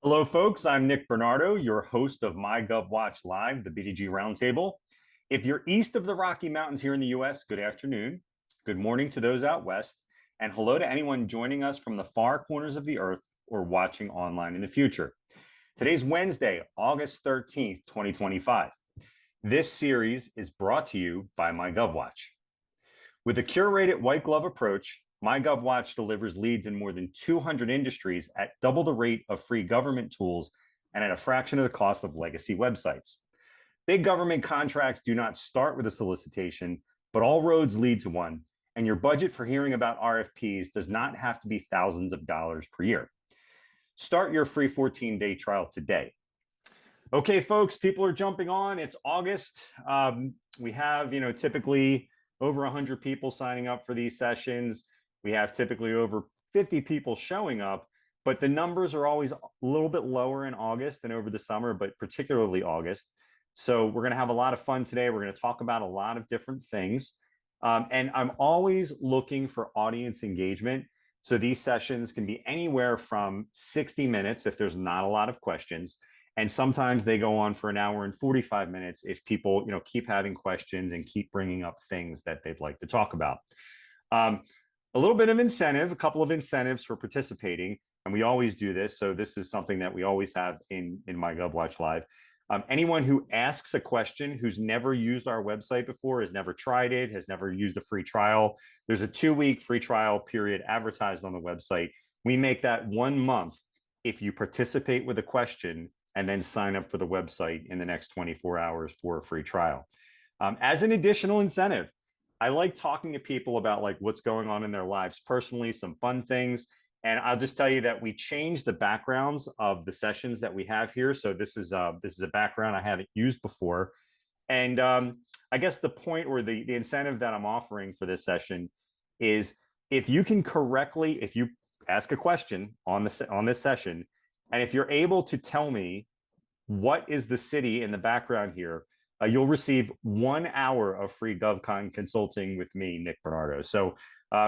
Hello, folks. I'm Nick Bernardo, your host of MyGovWatch Live, the B2G Roundtable. If you're east of the Rocky Mountains here in the US, good afternoon. Good morning to those out west. And hello to anyone joining us from the far corners of the earth or watching online in the future. Today's Wednesday, August 13th, 2025. This series is brought to you by MyGovWatch. With a curated white glove approach, MyGovWatch delivers leads in more than 200 industries at double the rate of free government tools and at a fraction of the cost of legacy websites. Big government contracts do not start with a solicitation, but all roads lead to one, and your budget for hearing about RFPs does not have to be thousands of dollars per year. Start your free 14-day trial today. Okay, folks, people are jumping on. It's August. We have, typically over 100 people signing up for these sessions. We have typically over 50 people showing up, but the numbers are always a little bit lower in August than over the summer, but particularly August. So we're going to have a lot of fun today. We're going to talk about a lot of different things. And I'm always looking for audience engagement. So these sessions can be anywhere from 60 minutes if there's not a lot of questions. And sometimes they go on for an hour and 45 minutes if people, keep having questions and keep bringing up things that they'd like to talk about. A little bit of incentive, a couple of incentives for participating, and we always do this. So this is something that we always have in MyGovWatch Live. Anyone who asks a question who's never used our website before, has never tried it, has never used a free trial, there's a 2-week free trial period advertised on the website. We make that 1 month if you participate with a question and then sign up for the website in the next 24 hours for a free trial. As an additional incentive, I like talking to people about what's going on in their lives personally, some fun things. And I'll just tell you that we changed the backgrounds of the sessions that we have here. So this is a background I haven't used before. And I guess the point or the incentive that I'm offering for this session is if you ask a question on this session, and if you're able to tell me what is the city in the background here, you'll receive 1 hour of free GovCon consulting with me, Nick Bernardo. So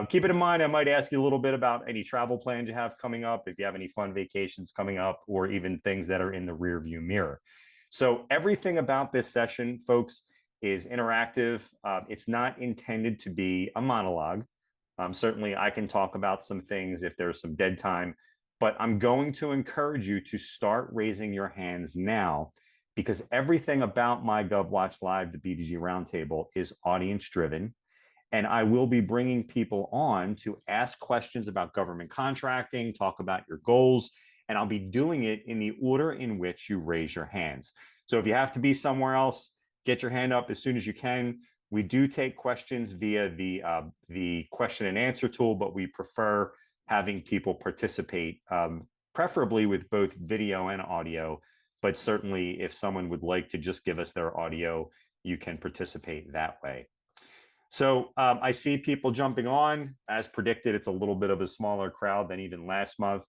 keep it in mind, I might ask you a little bit about any travel plans you have coming up, if you have any fun vacations coming up, or even things that are in the rear view mirror. So everything about this session, folks, is interactive. It's not intended to be a monologue. Certainly, I can talk about some things if there's some dead time, but I'm going to encourage you to start raising your hands now, because everything about MyGovWatch Live, the B2G Roundtable, is audience driven. And I will be bringing people on to ask questions about government contracting, talk about your goals, and I'll be doing it in the order in which you raise your hands. So if you have to be somewhere else, get your hand up as soon as you can. We do take questions via the question and answer tool, but we prefer having people participate, preferably with both video and audio. But certainly, if someone would like to just give us their audio, you can participate that way. So I see people jumping on. As predicted, it's a little bit of a smaller crowd than even last month,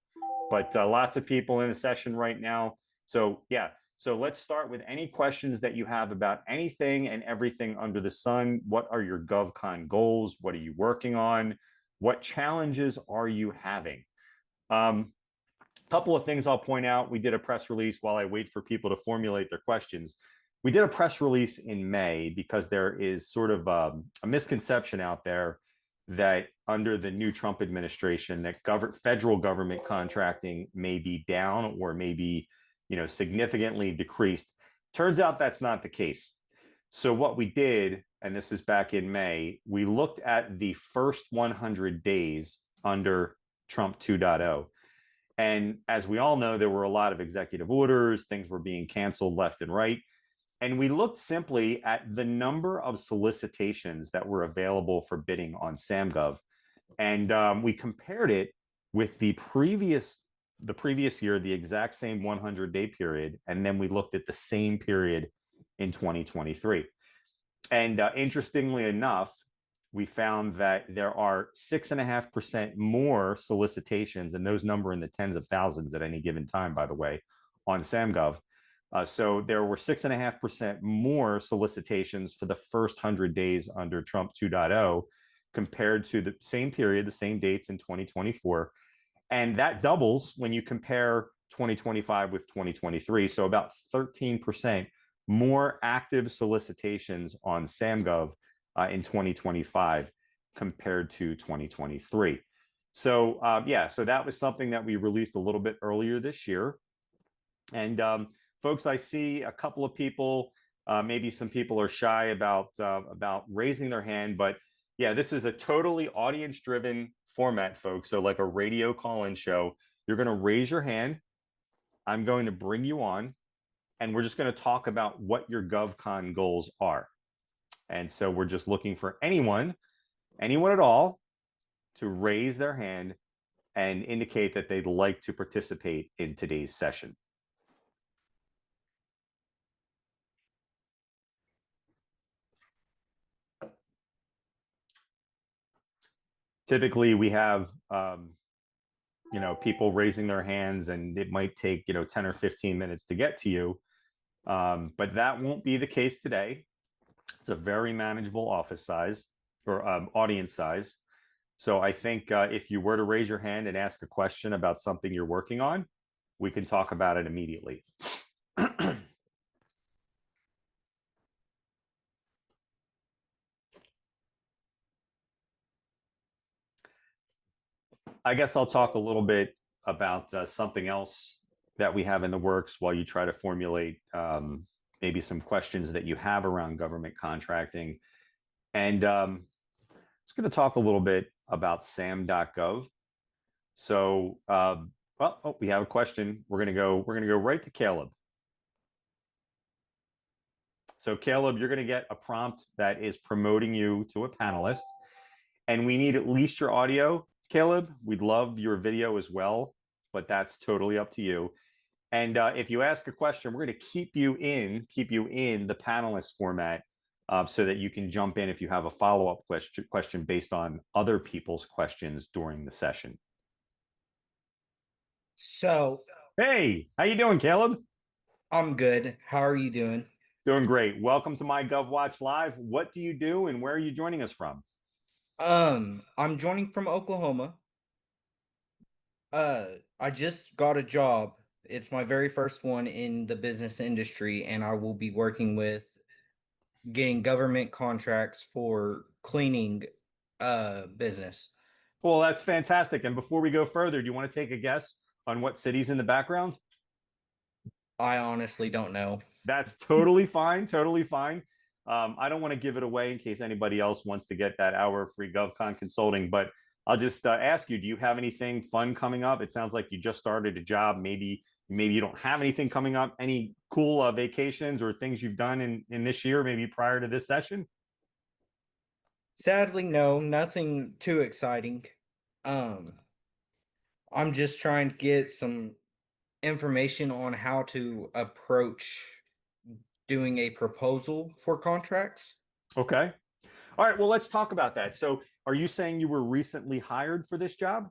but lots of people in the session right now. So let's start with any questions that you have about anything and everything under the sun. What are your GovCon goals? What are you working on? What challenges are you having? Couple of things I'll point out. We did a press release while I wait for people to formulate their questions. We did a press release in May because there is sort of a misconception out there that under the new Trump administration that federal government contracting may be down or maybe significantly decreased. Turns out that's not the case. So what we did, and this is back in May, we looked at the first 100 days under Trump 2.0. And as we all know, there were a lot of executive orders, things were being canceled left and right. And we looked simply at the number of solicitations that were available for bidding on SAM.gov. And we compared it with the previous year, the exact same 100-day period. And then we looked at the same period in 2023. And interestingly enough, we found that there are 6.5% more solicitations, and those number in the tens of thousands at any given time, by the way, on SAM.gov. So there were 6.5% more solicitations for the first 100 days under Trump 2.0 compared to the same period, the same dates in 2024. And that doubles when you compare 2025 with 2023. So about 13% more active solicitations on SAM.gov in 2025 compared to 2023. So yeah, so that was something that we released a little bit earlier this year. And folks, I see a couple of people, maybe some people are shy about raising their hand, but yeah, this is a totally audience-driven format, folks. So like a radio call-in show, you're going to raise your hand. I'm going to bring you on, and we're just going to talk about what your GovCon goals are. And so we're just looking for anyone at all, to raise their hand and indicate that they'd like to participate in today's session. Typically, we have people raising their hands, and it might take 10 or 15 minutes to get to you, but that won't be the case today. It's a very manageable office size or audience size. So I think if you were to raise your hand and ask a question about something you're working on, we can talk about it immediately. I guess I'll talk a little bit about something else that we have in the works while you try to formulate maybe some questions that you have around government contracting. And I'm just going to talk a little bit about sam.gov. So, we have a question. We're going to go right to Caleb. So Caleb, you're going to get a prompt that is promoting you to a panelist, and we need at least your audio. Caleb, we'd love your video as well, but that's totally up to you. And if you ask a question, we're going to keep you in the panelist format, so that you can jump in if you have a follow-up question based on other people's questions during the session. So, hey, how you doing, Caleb? I'm good. How are you doing? Doing great. Welcome to MyGovWatch Live. What do you do, and where are you joining us from? I'm joining from Oklahoma. I just got a job. It's my very first one in the business industry, and I will be working with getting government contracts for cleaning business. Well, that's fantastic. And before we go further, do you want to take a guess on what city's in the background? I honestly don't know. That's totally fine. Totally fine. I don't want to give it away in case anybody else wants to get that hour of free GovCon consulting, but I'll just ask you, do you have anything fun coming up? It sounds like you just started a job. Maybe you don't have anything coming up. Any cool vacations or things you've done in this year, maybe prior to this session? Sadly, no, nothing too exciting. Um, I'm just trying to get some information on how to approach doing a proposal for contracts. Okay. All right. Well, let's talk about that. So are you saying you were recently hired for this job?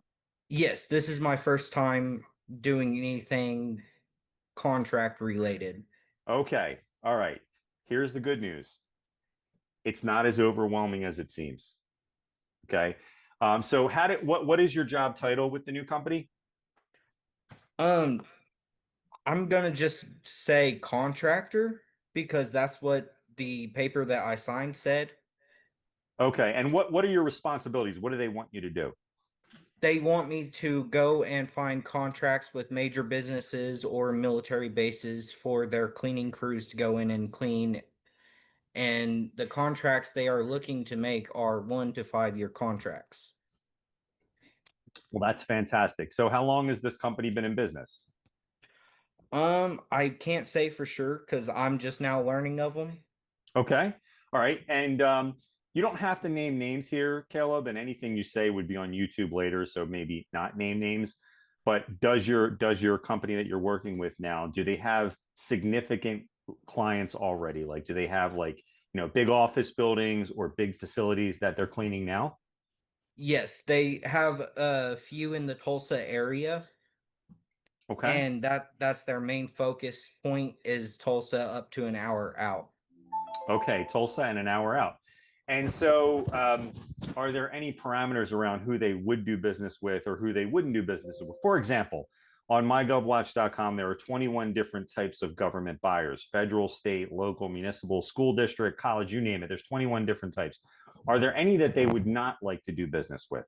Yes, this is my first time doing anything contract related. Okay. All right. Here's the good news. It's not as overwhelming as it seems. Okay. So what is your job title with the new company? Um, I'm gonna just say contractor because that's what the paper that I signed said. Okay. And what are your responsibilities? What do they want you to do? They want me to go and find contracts with major businesses or military bases for their cleaning crews to go in and clean. And the contracts they are looking to make are 1 to 5 year contracts. Well, that's fantastic. So how long has this company been in business? I can't say for sure because I'm just now learning of them. Okay. All right. And you don't have to name names here, Caleb, and anything you say would be on YouTube later, so maybe not name names. But does your company that you're working with now, do they have significant clients already? Like, do they have big office buildings or big facilities that they're cleaning now? Yes, they have a few in the Tulsa area, Okay. and that's their main focus point is Tulsa up to an hour out. Okay, Tulsa and an hour out. And so, are there any parameters around who they would do business with or who they wouldn't do business with? For example, On MyGovWatch.com, there are 21 different types of government buyers: federal, state, local, municipal, school district, college, you name it. There's 21 different types. Are there any that they would not like to do business with?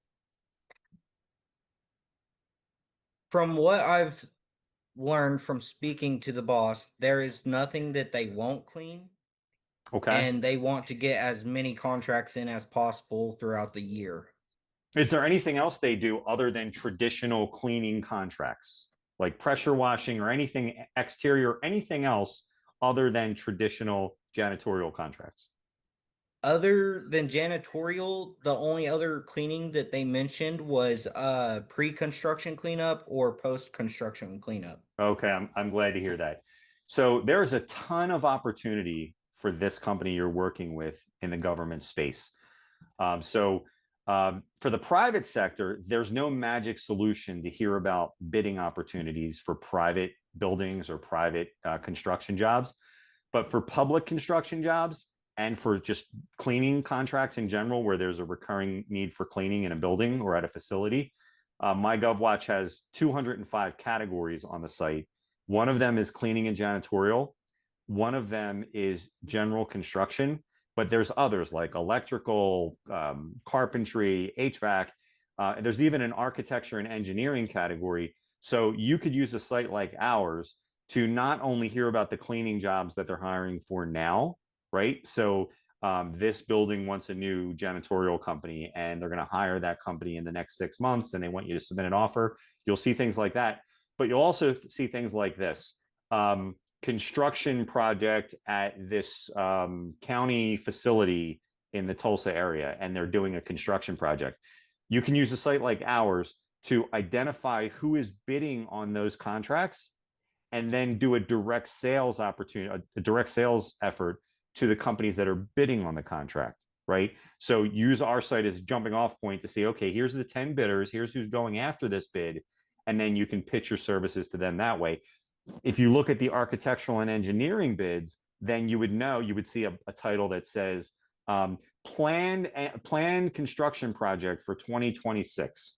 From what I've learned from speaking to the boss, there is nothing that they won't clean, Okay. and they want to get as many contracts in as possible throughout the year. Is there anything else they do other than traditional cleaning contracts, like pressure washing or anything exterior, anything else other than traditional janitorial contracts? Other than janitorial, the only other cleaning that they mentioned was pre-construction cleanup or post-construction cleanup. Okay, I'm glad to hear that. So there is a ton of opportunity for this company you're working with in the government space. For the private sector, there's no magic solution to hear about bidding opportunities for private buildings or private construction jobs. But for public construction jobs and for just cleaning contracts in general, where there's a recurring need for cleaning in a building or at a facility, MyGovWatch has 205 categories on the site. One of them is cleaning and janitorial. One of them is general construction, but there's others like electrical, carpentry, HVAC. There's even an architecture and engineering category. So you could use a site like ours to not only hear about the cleaning jobs that they're hiring for now, right? So this building wants a new janitorial company and they're going to hire that company in the next 6 months and they want you to submit an offer. You'll see things like that. But you'll also see things like this. Construction project at this county facility in the Tulsa area, and they're doing a construction project. You can use a site like ours to identify who is bidding on those contracts and then do a direct sales opportunity, a direct sales effort to the companies that are bidding on the contract, right? So use our site as a jumping off point to see, okay, here's the 10 bidders, here's who's going after this bid, and then you can pitch your services to them that way. If you look at the architectural and engineering bids, then you would see a title that says planned construction project for 2026.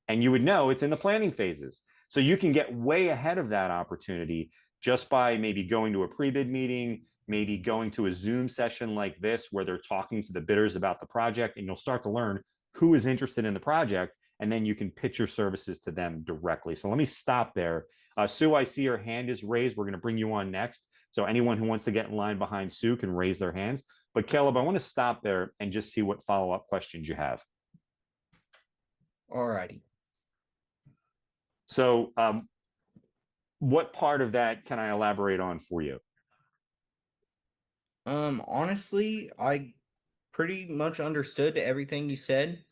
And you would know it's in the planning phases. So you can get way ahead of that opportunity just by maybe going to a pre-bid meeting, maybe going to a Zoom session like this where they're talking to the bidders about the project, and you'll start to learn who is interested in the project, and then you can pitch your services to them directly. So let me stop there. Sue, I see your hand is raised. We're going to bring you on next. So anyone who wants to get in line behind Sue can raise their hands. But Caleb, I want to stop there and just see what follow-up questions you have. All righty. So what part of that can I elaborate on for you? Honestly, I pretty much understood everything you said,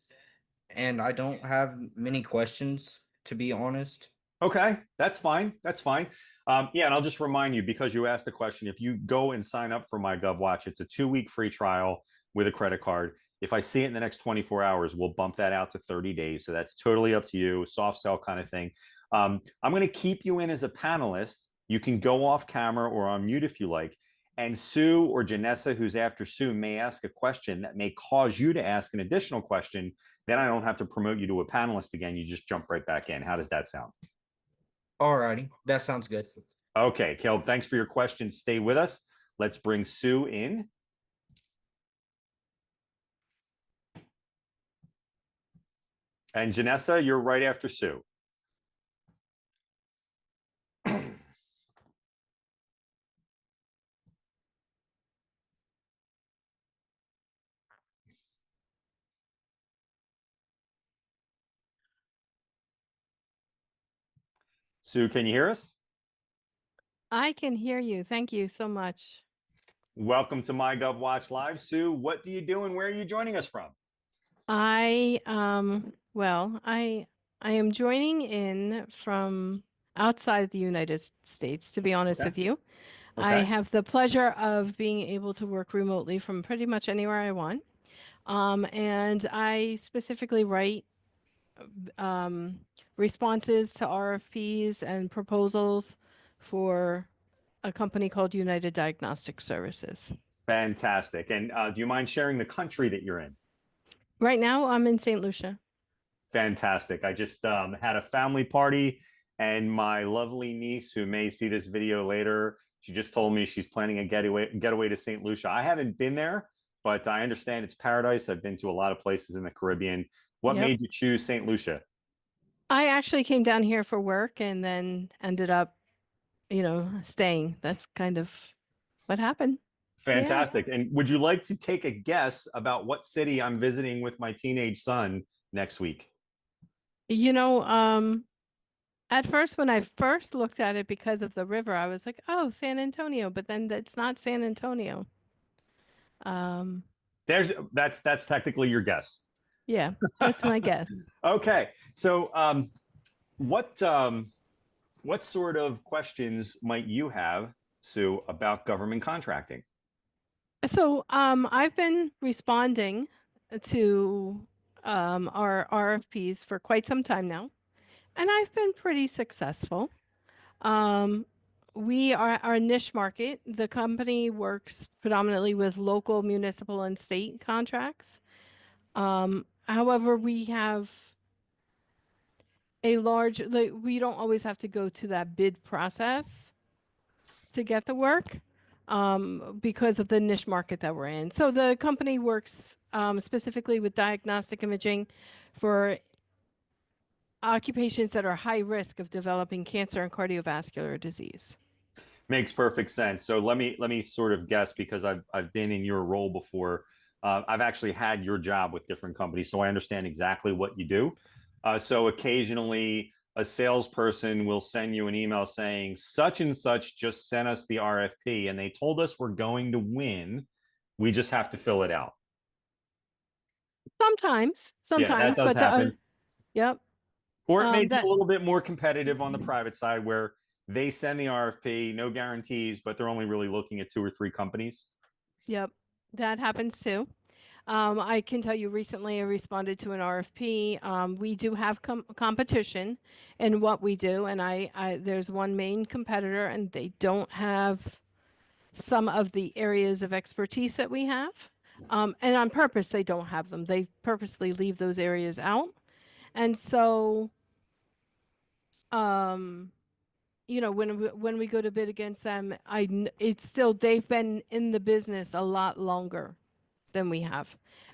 and I don't have many questions, to be honest. Okay, that's fine. That's fine. Yeah, and I'll just remind you, because you asked the question, if you go and sign up for MyGovWatch, it's a 2-week free trial with a credit card. If I see it in the next 24 hours, we'll bump that out to 30 days. So that's totally up to you, soft sell kind of thing. I'm going to keep you in as a panelist. You can go off camera or on mute if you like. And Sue or Janessa, who's after Sue, may ask a question that may cause you to ask an additional question. Then I don't have to promote you to a panelist again. You just jump right back in. How does that sound? All righty. That sounds good. Okay, Caleb, thanks for your question. Stay with us. Let's bring Sue in. And Janessa, you're right after Sue. Sue, can you hear us? I can hear you. Thank you so much. Welcome to MyGovWatch Live. Sue, what do you do and where are you joining us from? I am joining in from outside the United States, to be honest with you. I Okay. have the pleasure of being able to work remotely from pretty much anywhere I want. And I specifically write responses to RFPs and proposals for a company called United Diagnostic Services. Fantastic. And do you mind sharing the country that you're in? Right now, I'm in St. Lucia. Fantastic. I just had a family party And my lovely niece, who may see this video later, she just told me she's planning a getaway to St. Lucia. I haven't been there, but I understand it's paradise. I've been to a lot of places in the Caribbean. What Yep. made you choose St. Lucia? I actually came down here for work and then ended up, staying. That's kind of what happened. Yeah. Fantastic. And would you like to take a guess about what city I'm visiting with my teenage son next week? You know, at first, when I first looked at it because of the river, I was like, oh, San Antonio, but then that's not San Antonio. Um, That's technically your guess. yeah, that's my guess. Okay. So what sort of questions might you have, Sue, about government contracting? So, I've been responding to our RFPs for quite some time now, and I've been pretty successful. Um, we are our niche market. The company works predominantly with local, municipal, and state contracts. However, we have like, we don't always have to go to that bid process to get the work because of the niche market that we're in. So the company works specifically with diagnostic imaging for occupations that are high risk of developing cancer and cardiovascular disease. Makes perfect sense. So let me sort of guess, because I've been in your role before. I've actually had your job with different companies, so I understand exactly what you do. So occasionally a salesperson will send you an email saying such and such just sent us the RFP and they told us we're going to win. We just have to fill it out. Sometimes, Yeah, that does but happen. yep. Or it may be That a little bit more competitive on the private side, where they send the RFP, no guarantees, but they're only really looking at 2 or 3 companies. Yep, that happens too. I can tell you recently I responded to an RFP. We do have competition in what we do, and there's one main competitor, and they don't have some of the areas of expertise that we have. And on purpose, they don't have them. They purposely leave those areas out. And so, um, when we go to bid against them, it's still they've been in the business a lot longer than we have,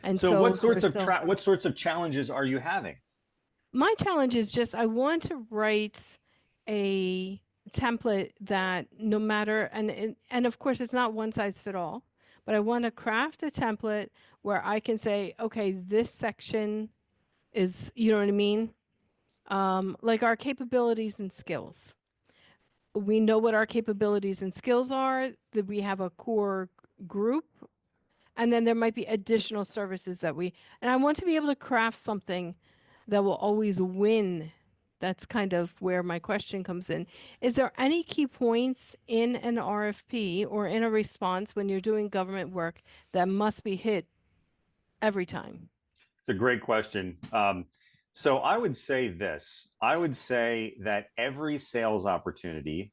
and So so they're still. what sorts of challenges are you having? My challenge is just I want to write a template that no matter and of course it's not one size fit all, but I want to craft a template where I can say, okay, this section is, you know what I mean? Like our capabilities and skills. We know what our capabilities and skills are, that we have a core group, and then there might be additional services and I want to be able to craft something that will always win. That's kind of where my question comes in. Is there any key points in an RFP or in a response when you're doing government work that must be hit every time? It's a great question. So I would say this. I would say that every sales opportunity,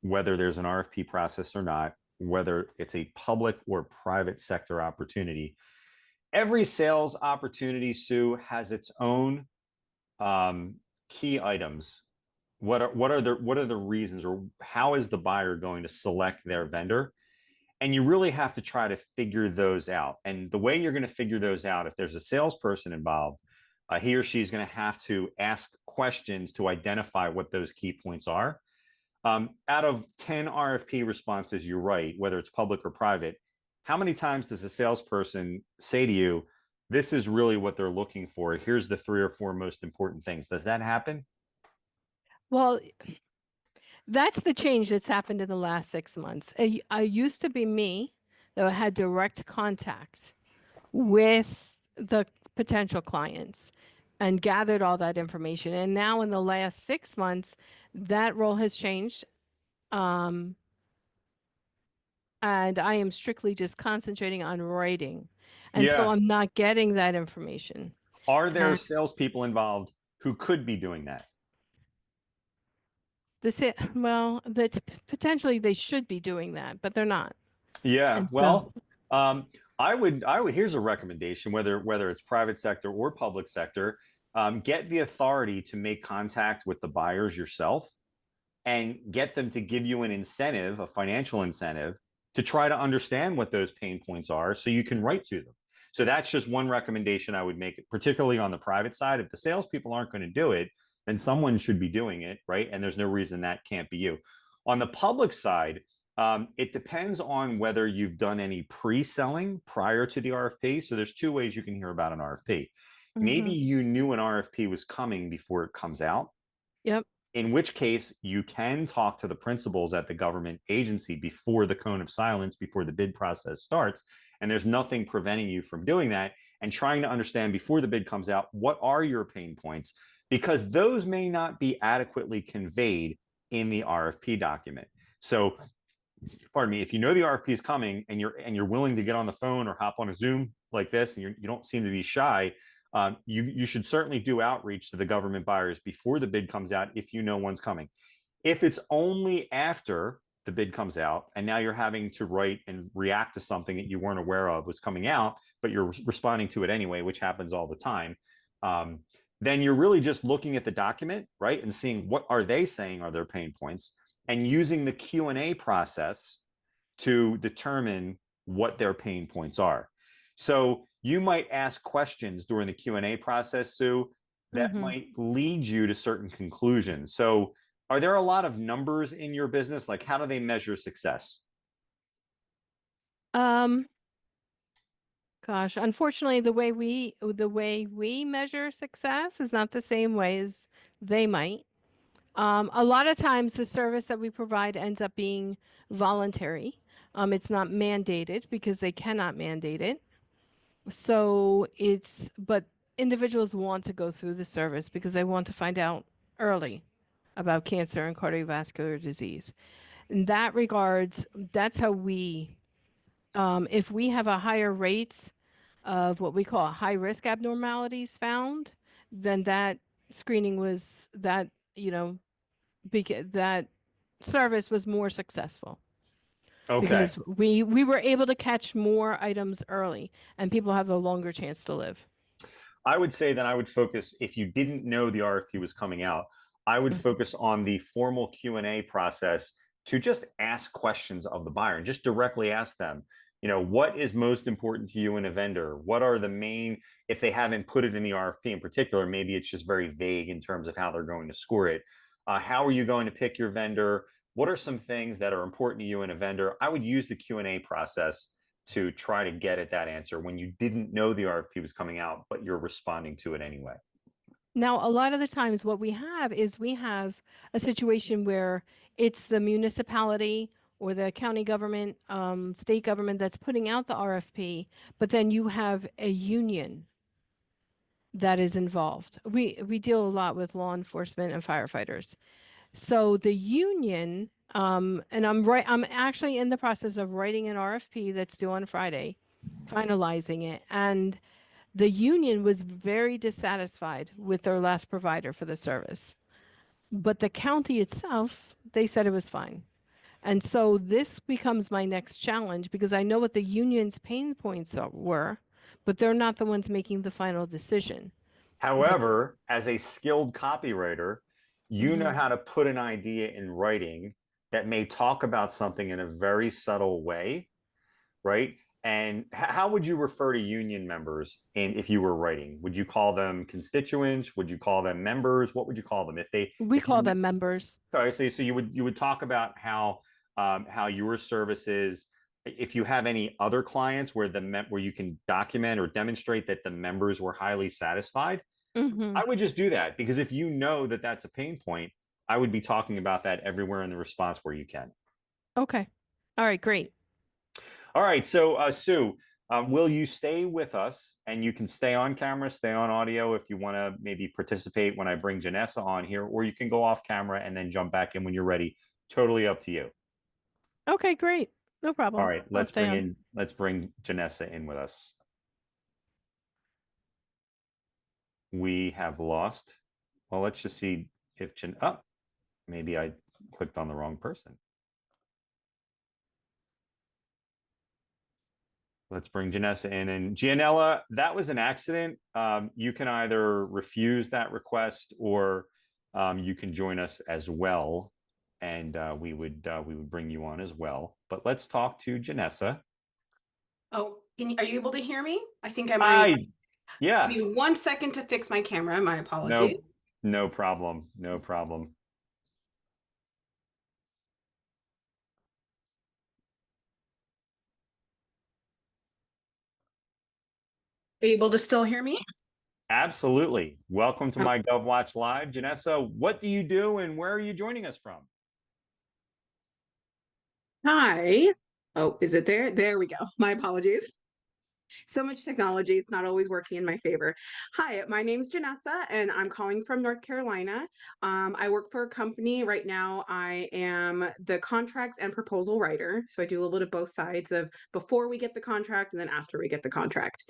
whether there's an RFP process or not, whether it's a public or private sector opportunity, every sales opportunity, Sue, has its own key items. What are the reasons, or how is the buyer going to select their vendor? And you really have to try to figure those out. And the way you're going to figure those out, if there's a salesperson involved, he or she's going to have to ask questions to identify what those key points are. Out of 10 RFP responses you write, whether it's public or private, how many times does a salesperson say to you, this is really what they're looking for? Here's the 3 or 4 most important things. Does that happen? Well, that's the change that's happened in the last 6 months. I used to be me that had direct contact with the potential clients and gathered all that information. And now in the last 6 months, that role has changed. And I am strictly just concentrating on writing. And so Yeah. I'm not getting that information. Are there And salespeople involved who could be doing that? well, that potentially they should be doing that, but they're not. Yeah. And so, Well, I would. Here's a recommendation, whether it's private sector or public sector. get the authority to make contact with the buyers yourself and get them to give you an incentive, a financial incentive, to try to understand what those pain points are so you can write to them. So that's just one recommendation I would make, particularly on the private side. If the salespeople aren't going to do it, then someone should be doing it, right? And there's no reason that can't be you. On the public side, it depends on whether you've done any pre-selling prior to the RFP. So there's two ways you can hear about an RFP. Maybe you knew an RFP was coming before it comes out. Yep. In which case you can talk to the principals at the government agency before the cone of silence, before the bid process starts. And there's nothing preventing you from doing that and trying to understand before the bid comes out, what are your pain points? Because those may not be adequately conveyed in the RFP document. So, pardon me, if you know the RFP is coming and you're willing to get on the phone or hop on a Zoom like this, and you don't seem to be shy, you should certainly do outreach to the government buyers before the bid comes out if you know one's coming. If it's only after the bid comes out and now you're having to write and react to something that you weren't aware of was coming out, but you're responding to it anyway, which happens all the time, then you're really just looking at the document, right, and seeing what are they saying are their pain points, and using the Q&A process to determine what their pain points are. So you might ask questions during the Q&A process, Sue, that might lead you to certain conclusions. So are there a lot of numbers in your business? Like, how do they measure success? Gosh, unfortunately, the way we measure success is not the same way as they might. A lot of times the service that we provide ends up being voluntary. It's not mandated because they cannot mandate it. So but individuals want to go through the service because they want to find out early about cancer and cardiovascular disease. In that regards, that's how if we have a higher rates of what we call high risk abnormalities found, then that screening was that, that service was more successful. Okay. Because we were able to catch more items early and people have a longer chance to live. I would say that I would focus, if you didn't know the RFP was coming out, I would focus on the formal Q&A process to just ask questions of the buyer and just directly ask them, what is most important to you in a vendor? What are the main, if they haven't put it in the RFP in particular, maybe it's just very vague in terms of how they're going to score it. How are you going to pick your vendor? What are some things that are important to you in a vendor? I would use the Q&A process to try to get at that answer when you didn't know the RFP was coming out, but you're responding to it anyway. Now, a lot of the times what we have is we have a situation where it's the municipality or the county government, state government that's putting out the RFP, but then you have a union that is involved. We deal a lot with law enforcement and firefighters. So the union, and I'm actually in the process of writing an RFP that's due on Friday, finalizing it. And the union was very dissatisfied with their last provider for the service. But the county itself, they said it was fine. And so this becomes my next challenge because I know what the union's pain points were, but they're not the ones making the final decision. However, as a skilled copywriter, you know how to put an idea in writing that may talk about something in a very subtle way, right? And how would you refer to union members if you were writing? Would you call them constituents? Would you call them members? What would you call them We call them members. Sorry, so you would talk about how your services, if you have any other clients where where you can document or demonstrate that the members were highly satisfied. I would just do that because if you know that that's a pain point, I would be talking about that everywhere in the response where you can. Okay. All right, great. All right. So, Sue, will you stay with us? And you can stay on camera, stay on audio if you want to maybe participate when I bring Janessa on here, or you can go off camera and then jump back in when you're ready. Totally up to you. Okay, great. No problem. All right. Let's bring Janessa in with us. We have lost. Well, let's just see if maybe I clicked on the wrong person. Let's bring Janessa in. And Gianella, that was an accident. You can either refuse that request or you can join us as well. And we would bring you on as well. But let's talk to Janessa. Oh, are you able to hear me? I think I Hi. might. Yeah. Give me 1 second to fix my camera. My apologies. No problem. No problem. Are you able to still hear me? Absolutely. Welcome to MyGovWatch Live. Janessa, what do you do and where are you joining us from? Hi. Oh, is it there? There we go. My apologies. So much technology, it's not always working in my favor. Hi, my name's Janessa, and I'm calling from North Carolina. I work for a company right now. I am the contracts and proposal writer. So I do a little bit of both sides of before we get the contract and then after we get the contract.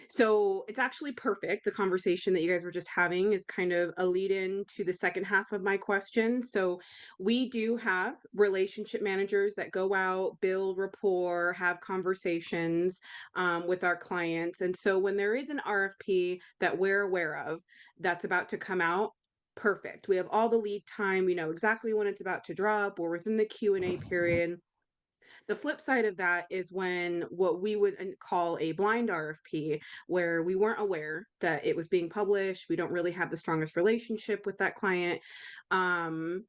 So it's actually perfect. The conversation that you guys were just having is kind of a lead in to the second half of my question. So we do have relationship managers that go out, build rapport, have conversations with our clients. And so when there is an RFP that we're aware of that's about to come out, perfect. We have all the lead time. We know exactly when it's about to drop. We're within the Q&A period. The flip side of that is when what we would call a blind RFP, where we weren't aware that it was being published. We don't really have the strongest relationship with that client. And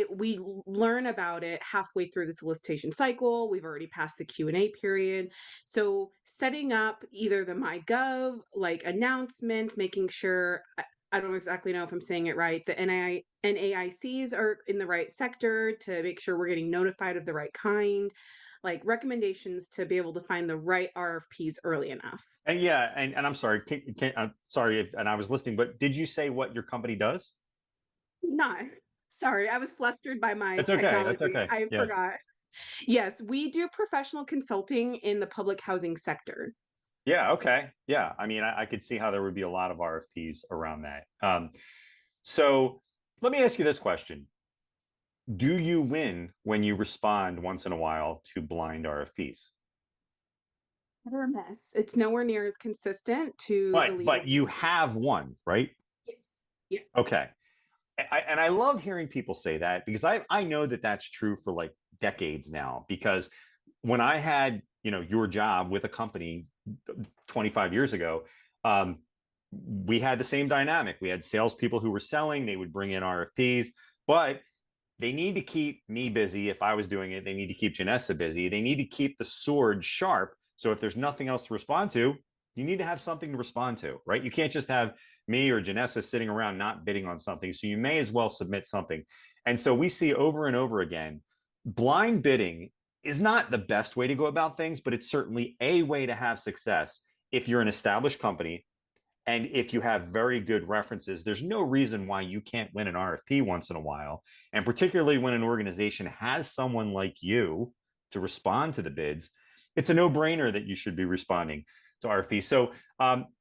we learn about it halfway through the solicitation cycle. We've already passed the Q&A period. So setting up either the MyGov, like announcements, making sure, I don't exactly know if I'm saying it right, the NAICs are in the right sector to make sure we're getting notified of the right kind, like recommendations to be able to find the right RFPs early enough. And yeah, and I'm sorry, I'm sorry, and I was listening, but did you say what your company does? Not. Sorry, I was flustered by my That's okay. That's technology. okay. I Yeah. forgot. Yes, we do professional consulting in the public housing sector. Yeah. Okay. Yeah. I mean, I could see how there would be a lot of RFPs around that. So let me ask you this question. Do you win when you respond once in a while to blind RFPs? Hit or miss. It's nowhere near as consistent to the lead. But you have one, right? Yes. Yeah. Okay. And I love hearing people say that because I know that that's true for like decades now. Because when I had your job with a company 25 years ago, we had the same dynamic. We had salespeople who were selling; they would bring in RFPs, but they need to keep me busy. If I was doing it, they need to keep Janessa busy. They need to keep the sword sharp. So if there's nothing else to respond to, you need to have something to respond to, right? You can't just have me or Janessa sitting around not bidding on something. So you may as well submit something. And so we see over and over again, blind bidding is not the best way to go about things, but it's certainly a way to have success if you're an established company. And if you have very good references, there's no reason why you can't win an RFP once in a while. And particularly when an organization has someone like you to respond to the bids, it's a no-brainer that you should be responding to RFPs. So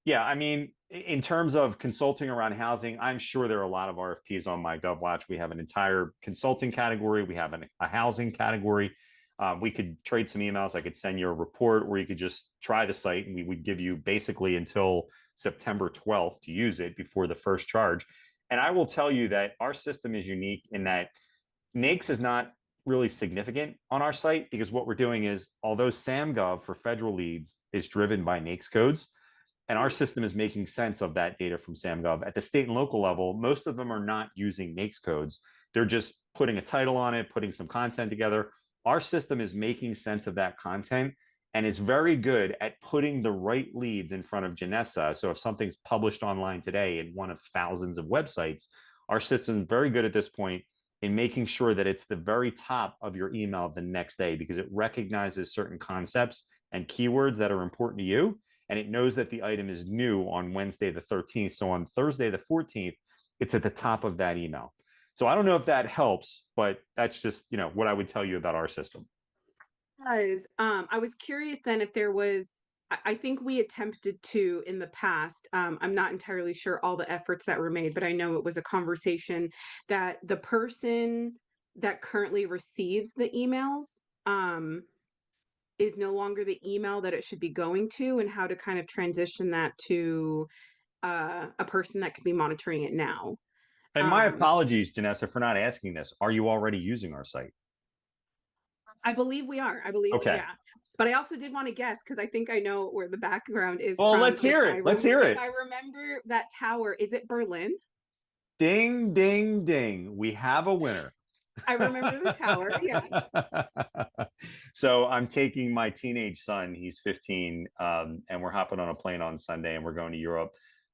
yeah, I mean, in terms of consulting around housing, I'm sure there are a lot of RFPs on MyGovWatch. We have an entire consulting category. We have a housing category. We could trade some emails. I could send you a report, or you could just try the site, and we would give you basically until September 12th to use it before the first charge. And I will tell you that our system is unique in that NAICS is not really significant on our site, because what we're doing is, although SAM.gov for federal leads is driven by NAICS codes, and our system is making sense of that data from SAM.gov, at the state and local level, most of them are not using NAICS codes. They're just putting a title on it, putting some content together. Our system is making sense of that content and is very good at putting the right leads in front of Janessa. So if something's published online today in one of thousands of websites, our system is very good at this point in making sure that it's the very top of your email the next day, because it recognizes certain concepts and keywords that are important to you. And it knows that the item is new on Wednesday, the 13th. So on Thursday, the 14th, it's at the top of that email. So I don't know if that helps, but that's just, what I would tell you about our system. Guys, I was curious then if there was, I think we attempted to in the past. I'm not entirely sure all the efforts that were made, but I know it was a conversation that the person that currently receives the emails, is no longer the email that it should be going to, and how to kind of transition that to a person that could be monitoring it now. And my apologies, Janessa, for not asking this. Are you already using our site? I believe we are. I believe, Okay. yeah. But I also did want to guess, because I think I know where the background is Well, from. let's hear it. Let's hear it. If I remember that tower, is it Berlin? Ding, ding, ding. We have a winner. I remember the tower, yeah. So I'm taking my teenage son, he's 15, and we're hopping on a plane on Sunday and we're going to Europe.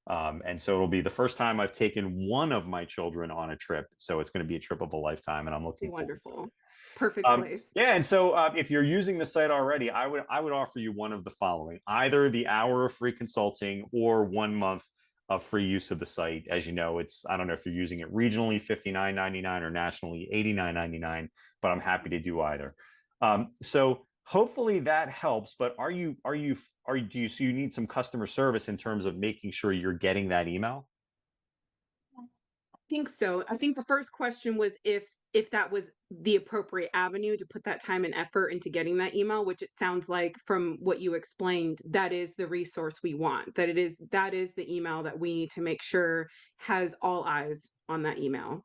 And so it'll be the first time I've taken one of my children on a trip. So it's going to be a trip of a lifetime, and I'm looking Wonderful. Perfect place. Yeah, and so if you're using the site already, I would offer you one of the following: either the hour of free consulting or 1 month of free use of the site. As you know, it's, I don't know if you're using it regionally, $59.99, or nationally, $89.99, but I'm happy to do either. So hopefully that helps. But do you need some customer service in terms of making sure you're getting that email? I think so. I think the first question was if that was the appropriate avenue to put that time and effort into getting that email, which it sounds like from what you explained, that is the resource we want. That is the email that we need to make sure has all eyes on that email.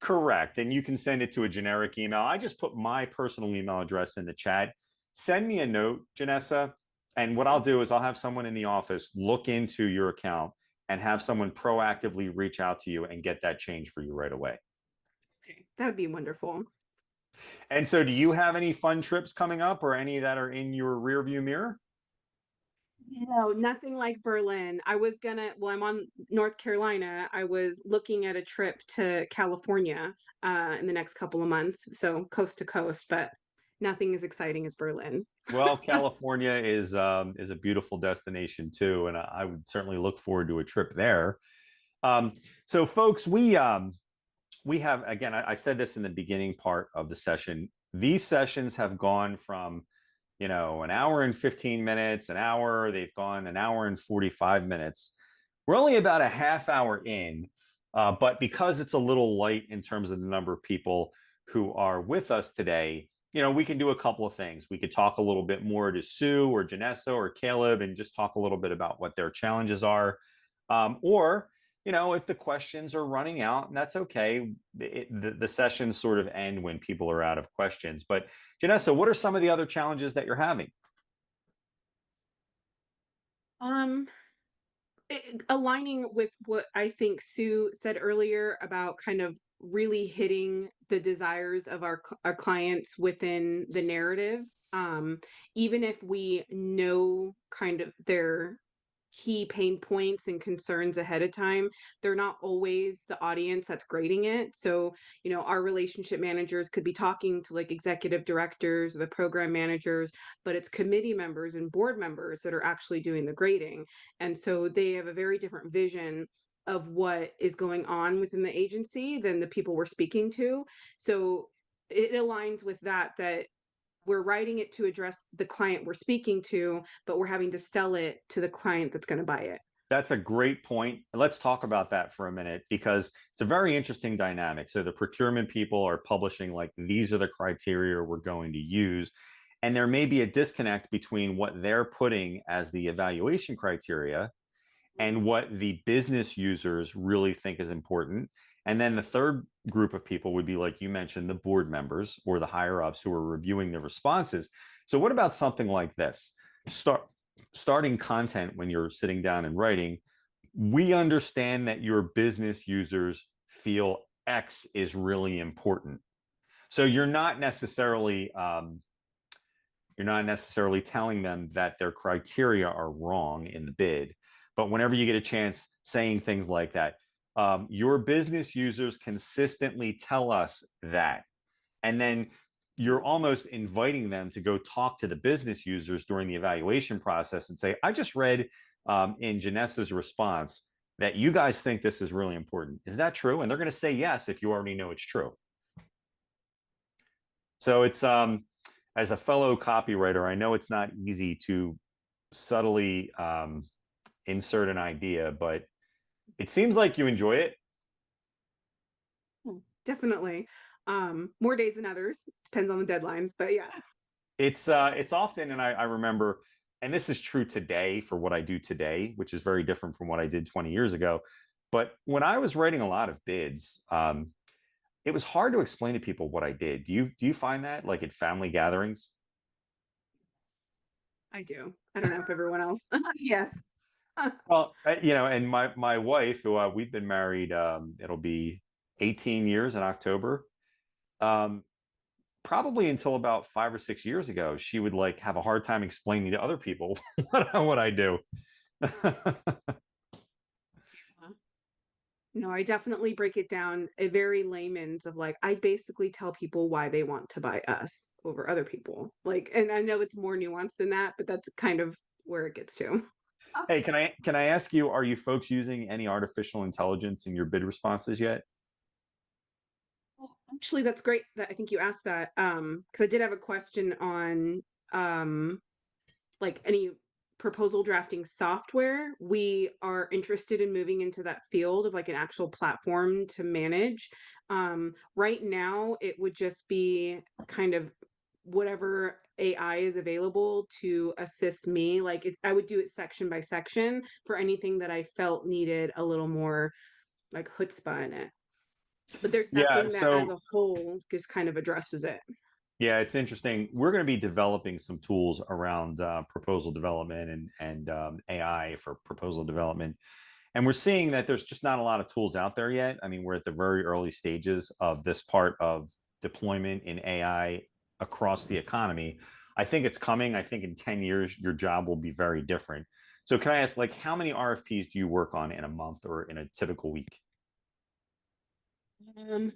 Correct. And you can send it to a generic email. I just put my personal email address in the chat. Send me a note, Janessa. And what I'll do is I'll have someone in the office look into your account and have someone proactively reach out to you and get that change for you right away. Okay, that would be wonderful. And so do you have any fun trips coming up, or any that are in your rearview mirror? No, nothing like Berlin. I'm on North Carolina. I was looking at a trip to California in the next couple of months, so coast to coast, but nothing as exciting as Berlin. Well, California is a beautiful destination too, and I would certainly look forward to a trip there. So folks, we have, again, I said this in the beginning part of the session, these sessions have gone from, an hour and 15 minutes, an hour, they've gone an hour and 45 minutes. We're only about a half hour in, but because it's a little light in terms of the number of people who are with us today, we can do a couple of things. We could talk a little bit more to Sue or Janessa or Caleb and just talk a little bit about what their challenges are. Or if the questions are running out, and that's okay, the sessions sort of end when people are out of questions. But Janessa, what are some of the other challenges that you're having? Aligning with what I think Sue said earlier about kind of really hitting the desires of our clients within the narrative. Even if we know kind of their key pain points and concerns ahead of time, they're not always the audience that's grading it. So, our relationship managers could be talking to like executive directors or the program managers, but it's committee members and board members that are actually doing the grading. And so they have a very different vision of what is going on within the agency than the people we're speaking to. So it aligns with that we're writing it to address the client we're speaking to, but we're having to sell it to the client that's going to buy it. That's a great point. Let's talk about that for a minute, because it's a very interesting dynamic. So the procurement people are publishing like, these are the criteria we're going to use. And there may be a disconnect between what they're putting as the evaluation criteria and what the business users really think is important. And then the third group of people would be, like you mentioned, the board members or the higher ups who are reviewing the responses. So what about something like this? Starting content when you're sitting down and writing, we understand that your business users feel X is really important. So you're not necessarily telling them that their criteria are wrong in the bid. But whenever you get a chance, saying things like that, your business users consistently tell us that. And then you're almost inviting them to go talk to the business users during the evaluation process and say, I just read in Janessa's response that you guys think this is really important. Is that true? And they're going to say yes if you already know it's true. So it's, as a fellow copywriter, I know it's not easy to subtly insert an idea, but it seems like you enjoy it. Definitely. More days than others. Depends on the deadlines, but yeah. It's often, and I remember, and this is true today for what I do today, which is very different from what I did 20 years ago. But when I was writing a lot of bids, it was hard to explain to people what I did. Do you find that like at family gatherings? I do. I don't know if everyone else. Yes. Well, and my wife, who we've been married, it'll be 18 years in October. Um, Probably until about 5 or 6 years ago, she would like have a hard time explaining to other people what I do. No, I definitely break it down a very layman's of like, I basically tell people why they want to buy us over other people. Like, and I know it's more nuanced than that, but that's kind of where it gets to. Hey, can I ask you, are you folks using any artificial intelligence in your bid responses yet? Actually, that's great that I think you asked that. Because I did have a question on like any proposal drafting software. We are interested in moving into that field of like an actual platform to manage. Right now, it would just be kind of whatever AI is available to assist me. Like I would do it section by section for anything that I felt needed a little more like chutzpah in it. But there's Yeah, nothing that as so a whole just kind of addresses it. yeah, it's interesting. We're going to be developing some tools around proposal development and AI for proposal development. And we're seeing that there's just not a lot of tools out there yet. I mean, we're at the very early stages of this part of deployment in AI across the economy. I think it's coming. I think in 10 years, your job will be very different. So can I ask, like, how many RFPs do you work on in a month or in a typical week? Um,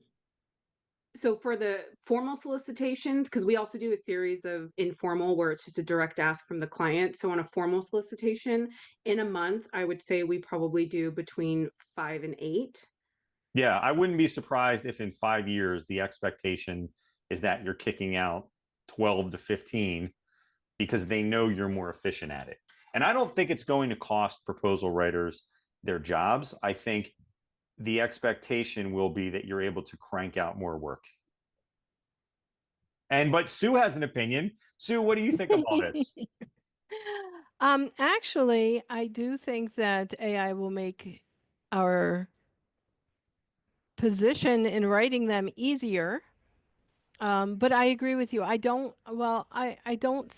so for the formal solicitations, because we also do a series of informal where it's just a direct ask from the client. So on a formal solicitation in a month, I would say we probably do between 5 and 8. Yeah, I wouldn't be surprised if in 5 years the expectation is that you're kicking out 12 to 15 because they know you're more efficient at it. And I don't think it's going to cost proposal writers their jobs. I think the expectation will be that you're able to crank out more work. But Sue has an opinion. Sue, what do you think of all this? Actually, I do think that AI will make our position in writing them easier. But I agree with you. I don't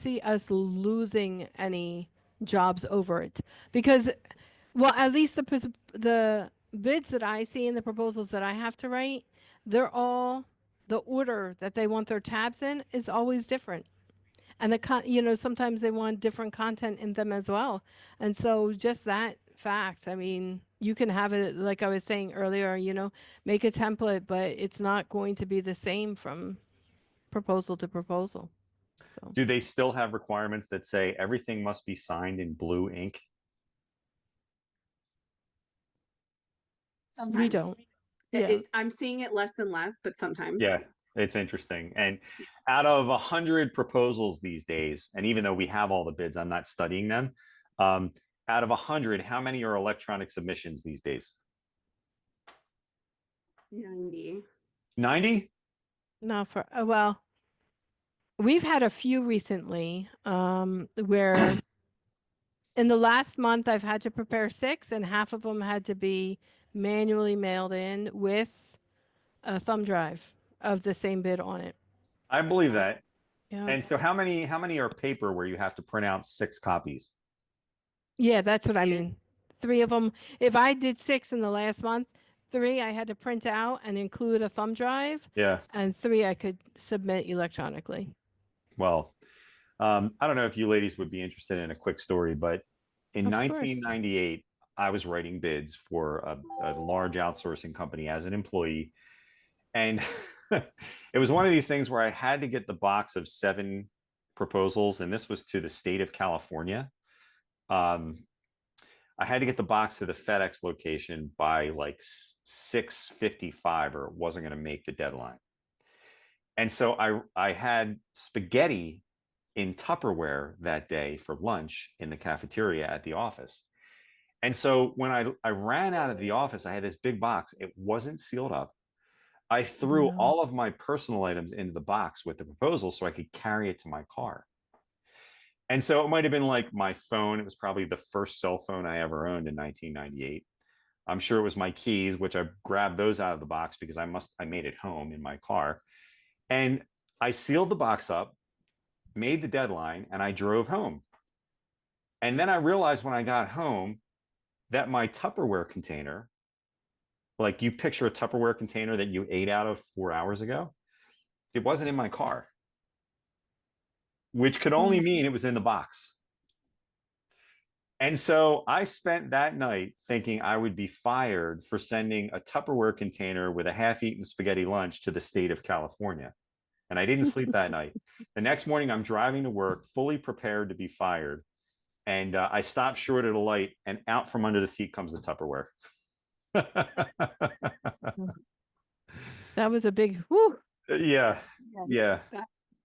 see us losing any jobs over it because, well, at least the bids that I see and the proposals that I have to write, they're all the order that they want their tabs in is always different. And sometimes they want different content in them as well. And so just that fact, I mean, you can have it, like I was saying earlier, make a template, but it's not going to be the same from proposal to proposal. So Do they still have requirements that say everything must be signed in blue ink? we Sometimes don't. Yeah. I'm seeing it less and less, but sometimes. Yeah, it's interesting. And out of 100 proposals these days, and even though we have all the bids, I'm not studying them. Um, Out of 100, how many are electronic submissions these days? 90. 90? Not for well, we've had a few recently where in the last month I've had to prepare 6 and half of them had to be manually mailed in with a thumb drive of the same bid on it. I believe that. Yeah. And so how many are paper where you have to print out 6 copies? Yeah, that's what I Yeah. mean. 3 of them. If I did 6 in the last month, 3 I had to print out and include a thumb drive, Yeah. and 3 I could submit electronically. Well, I don't know if you ladies would be interested in a quick story, but in Of course. 1998, I was writing bids for a large outsourcing company as an employee. And it was one of these things where I had to get the box of 7 proposals, and this was to the state of California. Um, I had to get the box to the FedEx location by like 6:55, or it wasn't going to make the deadline. And so I had spaghetti in Tupperware that day for lunch in the cafeteria at the office. And so when I ran out of the office, I had this big box. It wasn't sealed up. I threw No. all of my personal items into the box with the proposal so I could carry it to my car. And so it might have been like my phone. It was probably the first cell phone I ever owned in 1998. I'm sure it was my keys, which I grabbed those out of the box because I made it home in my car. And I sealed the box up, made the deadline, and I drove home. And then I realized when I got home that my Tupperware container, like you picture a Tupperware container that you ate out of 4 hours ago, it wasn't in my car, which could only mean it was in the box. And so I spent that night thinking I would be fired for sending a Tupperware container with a half-eaten spaghetti lunch to the state of California. And I didn't sleep that night. The next morning, I'm driving to work, fully prepared to be fired. And I stopped short at a light, and out from under the seat comes the Tupperware. That was a big whoo. Yeah.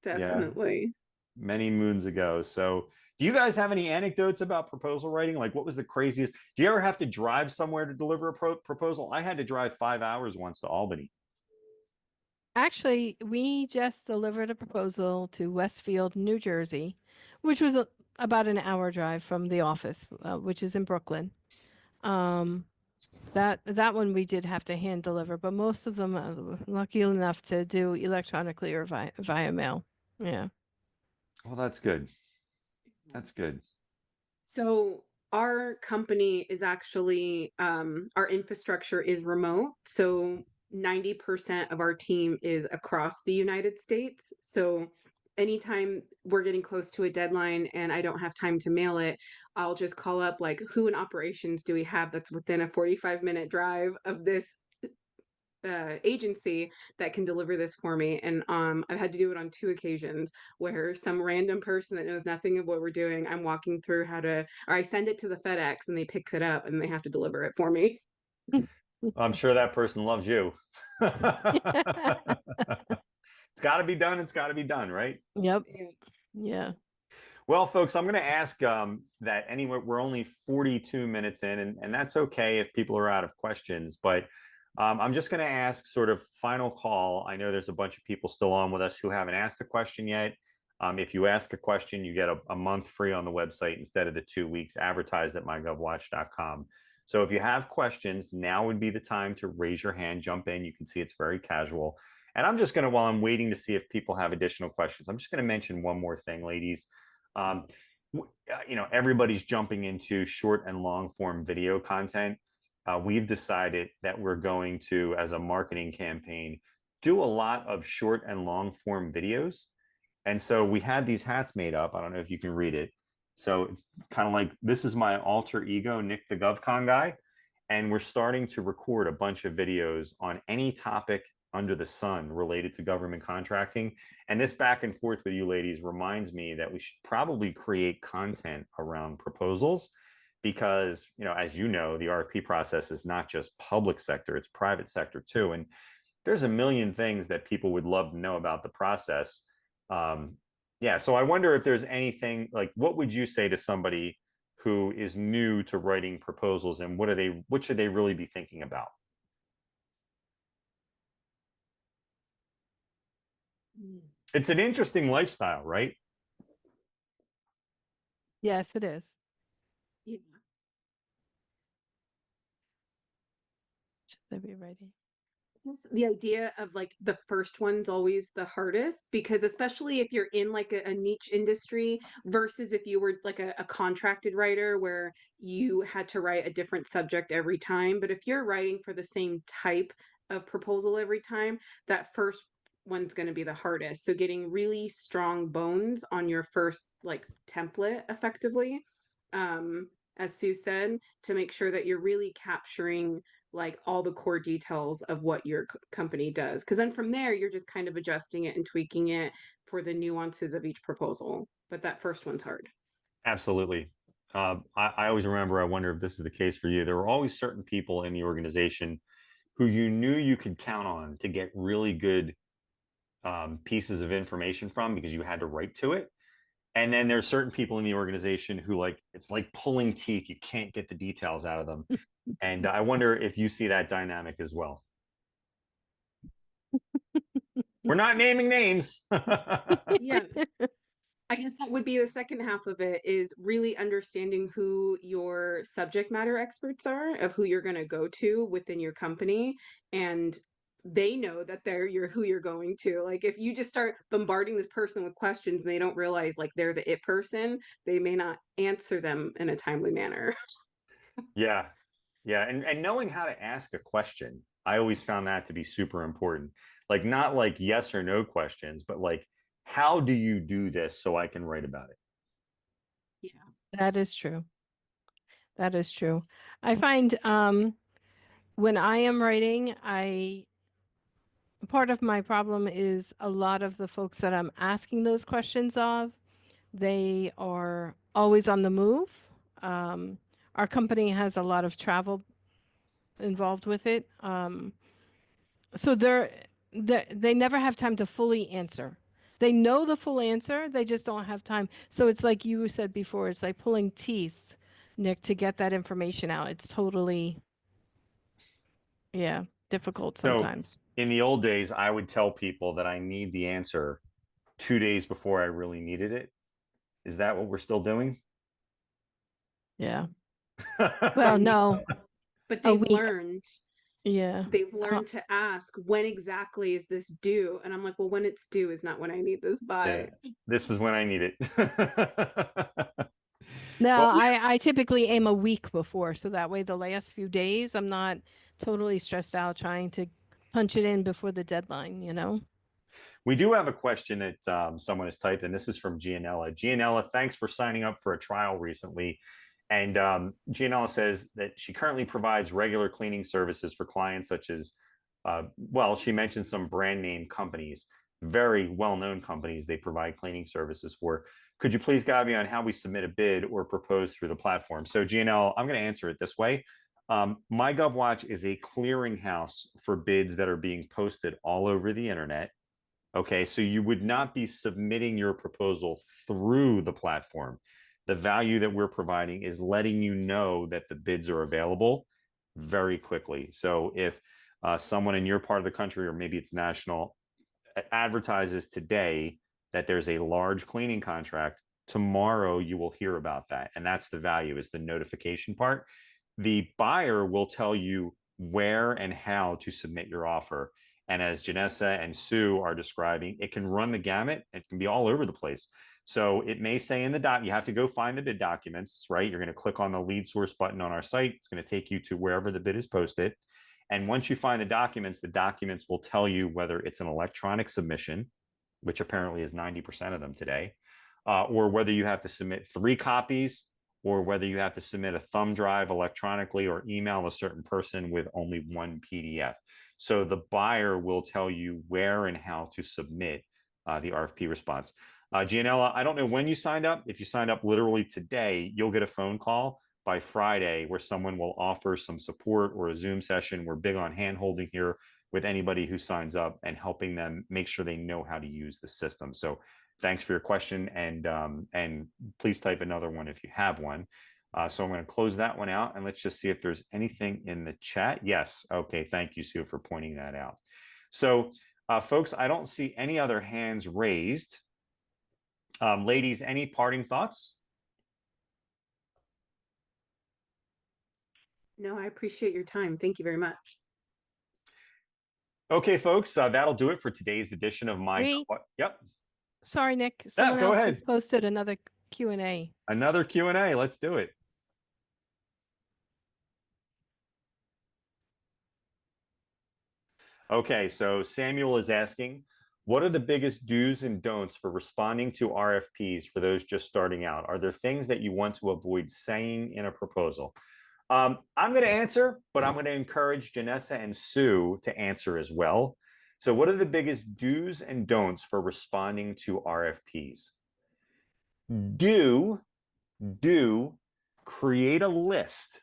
Definitely. Many moons ago. So do you guys have any anecdotes about proposal writing? Like, what was the craziest? Do you ever have to drive somewhere to deliver a proposal? I had to drive 5 hours once to Albany. Actually, we just delivered a proposal to Westfield, New Jersey, which was about an hour drive from the office, which is in Brooklyn. That one we did have to hand deliver, but most of them lucky enough to do electronically or via mail. Yeah. Well, that's good. That's good. So our company is actually our infrastructure is remote. So 90% of our team is across the United States. So anytime we're getting close to a deadline and I don't have time to mail it, I'll just call up like, who in operations do we have that's within a 45-minute drive of this agency that can deliver this for me. And I've had to do it on 2 occasions where some random person that knows nothing of what we're doing, I'm walking through how to, or I send it to the FedEx and they pick it up and they have to deliver it for me. I'm sure that person loves you. It's got to be done. It's got to be done, right? Yep. Yeah. Well, folks, I'm going to ask that anyway, we're only 42 minutes in, and that's okay if people are out of questions, but I'm just going to ask sort of final call. I know there's a bunch of people still on with us who haven't asked a question yet. If you ask a question, you get a month free on the website instead of the 2 weeks advertised at MyGovWatch.com. So if you have questions, now would be the time to raise your hand, jump in. You can see it's very casual. And I'm just going to, while I'm waiting to see if people have additional questions, I'm just going to mention one more thing, ladies. Everybody's jumping into short and long form video content. We've decided that we're going to, as a marketing campaign, do a lot of short and long form videos. And so we had these hats made up. I don't know if you can read it. So it's kind of like, this is my alter ego, Nick the GovCon guy. And we're starting to record a bunch of videos on any topic under the sun related to government contracting. And this back and forth with you ladies reminds me that we should probably create content around proposals because, as you know, the RFP process is not just public sector, it's private sector too. And there's a million things that people would love to know about the process. So I wonder if there's anything, like, what would you say to somebody who is new to writing proposals, and what should they really be thinking about? It's an interesting lifestyle, right? Yes, it is. Yeah. Should they be ready? The idea of like the first one's always the hardest because especially if you're in like a niche industry versus if you were like a contracted writer where you had to write a different subject every time. But if you're writing for the same type of proposal every time, that first one's going to be the hardest. So getting really strong bones on your first like template effectively, as Sue said, to make sure that you're really capturing like all the core details of what your company does. Because then from there, you're just kind of adjusting it and tweaking it for the nuances of each proposal. But that first one's hard. Absolutely. I always remember, I wonder if this is the case for you. There were always certain people in the organization who you knew you could count on to get really good pieces of information from because you had to write to it. And then there's certain people in the organization who it's like pulling teeth. You can't get the details out of them. And I wonder if you see that dynamic as well. We're not naming names. Yeah. I guess that would be the second half of it, is really understanding who your subject matter experts are, of who you're going to go to within your company, and they know that who you're going to. Like, if you just start bombarding this person with questions and they don't realize like they're the it person, they may not answer them in a timely manner. Yeah. Yeah. And knowing how to ask a question, I always found that to be super important. Like, not like yes or no questions, but like, how do you do this so I can write about it? Yeah. That is true. That is true. I find when I am writing, part of my problem is a lot of the folks that I'm asking those questions of, they are always on the move. Um, our company has a lot of travel involved with it. So they never have time to fully answer. They know the full answer, they just don't have time. So it's like you said before, it's like pulling teeth, Nick, to get that information out. It's totally, yeah, difficult So sometimes. in the old days, I would tell people that I need the answer 2 days before I really needed it. Is that what we're still doing? Yeah. Well, no, But a week. Yeah. they've learned to ask, when exactly is this due? And I'm like, well, when it's due is not when I need this Yeah, by. this is when I need it. No, Well, I typically aim a week before, so that way the last few days I'm not totally stressed out trying to punch it in before the deadline, you know? we do have a question that someone has typed, and this is from Gianella. Gianella, thanks for signing up for a trial recently. And Gianella says that she currently provides regular cleaning services for clients such as, well, she mentioned some brand name companies, very well-known companies they provide cleaning services for. Could you please guide me on how we submit a bid or propose through the platform? So Gianella, I'm going to answer it this way. MyGovWatch is a clearinghouse for bids that are being posted all over the internet. Okay, so you would not be submitting your proposal through the platform. The value that we're providing is letting you know that the bids are available very quickly. So if someone in your part of the country, or maybe it's national, advertises today that there's a large cleaning contract, tomorrow you will hear about that. And that's the value, is the notification part. The buyer will tell you where and how to submit your offer. And as Janessa and Sue are describing, it can run the gamut. It can be all over the place. So it may say in the doc, you have to go find the bid documents, right? You're going to click on the lead source button on our site. It's going to take you to wherever the bid is posted. And once you find the documents will tell you whether it's an electronic submission, which apparently is 90% of them today, or whether you have to submit 3 copies, or whether you have to submit a thumb drive electronically or email a certain person with only 1 PDF. So the buyer will tell you where and how to submit the RFP response. Gianella, I don't know when you signed up. If you signed up literally today, you'll get a phone call by Friday where someone will offer some support or a Zoom session. We're big on hand-holding here with anybody who signs up and helping them make sure they know how to use the system. So thanks for your question, and please type another one if you have one. So I'm going to close that one out, and let's just see if there's anything in the chat. Yes. Okay. Thank you, Sue, for pointing that out. So folks, I don't see any other hands raised. Ladies, any parting thoughts? No, I appreciate your time. Thank you very much. Okay, folks, that'll do it for today's edition of Wait. Yep. Sorry, Nick. Someone go else ahead. just posted another Q&A. Another Q&A. Let's do it. Okay, so Samuel is asking, what are the biggest do's and don'ts for responding to RFPs for those just starting out? Are there things that you want to avoid saying in a proposal? I'm going to answer, but I'm going to encourage Janessa and Sue to answer as well. So what are the biggest do's and don'ts for responding to RFPs? Do create a list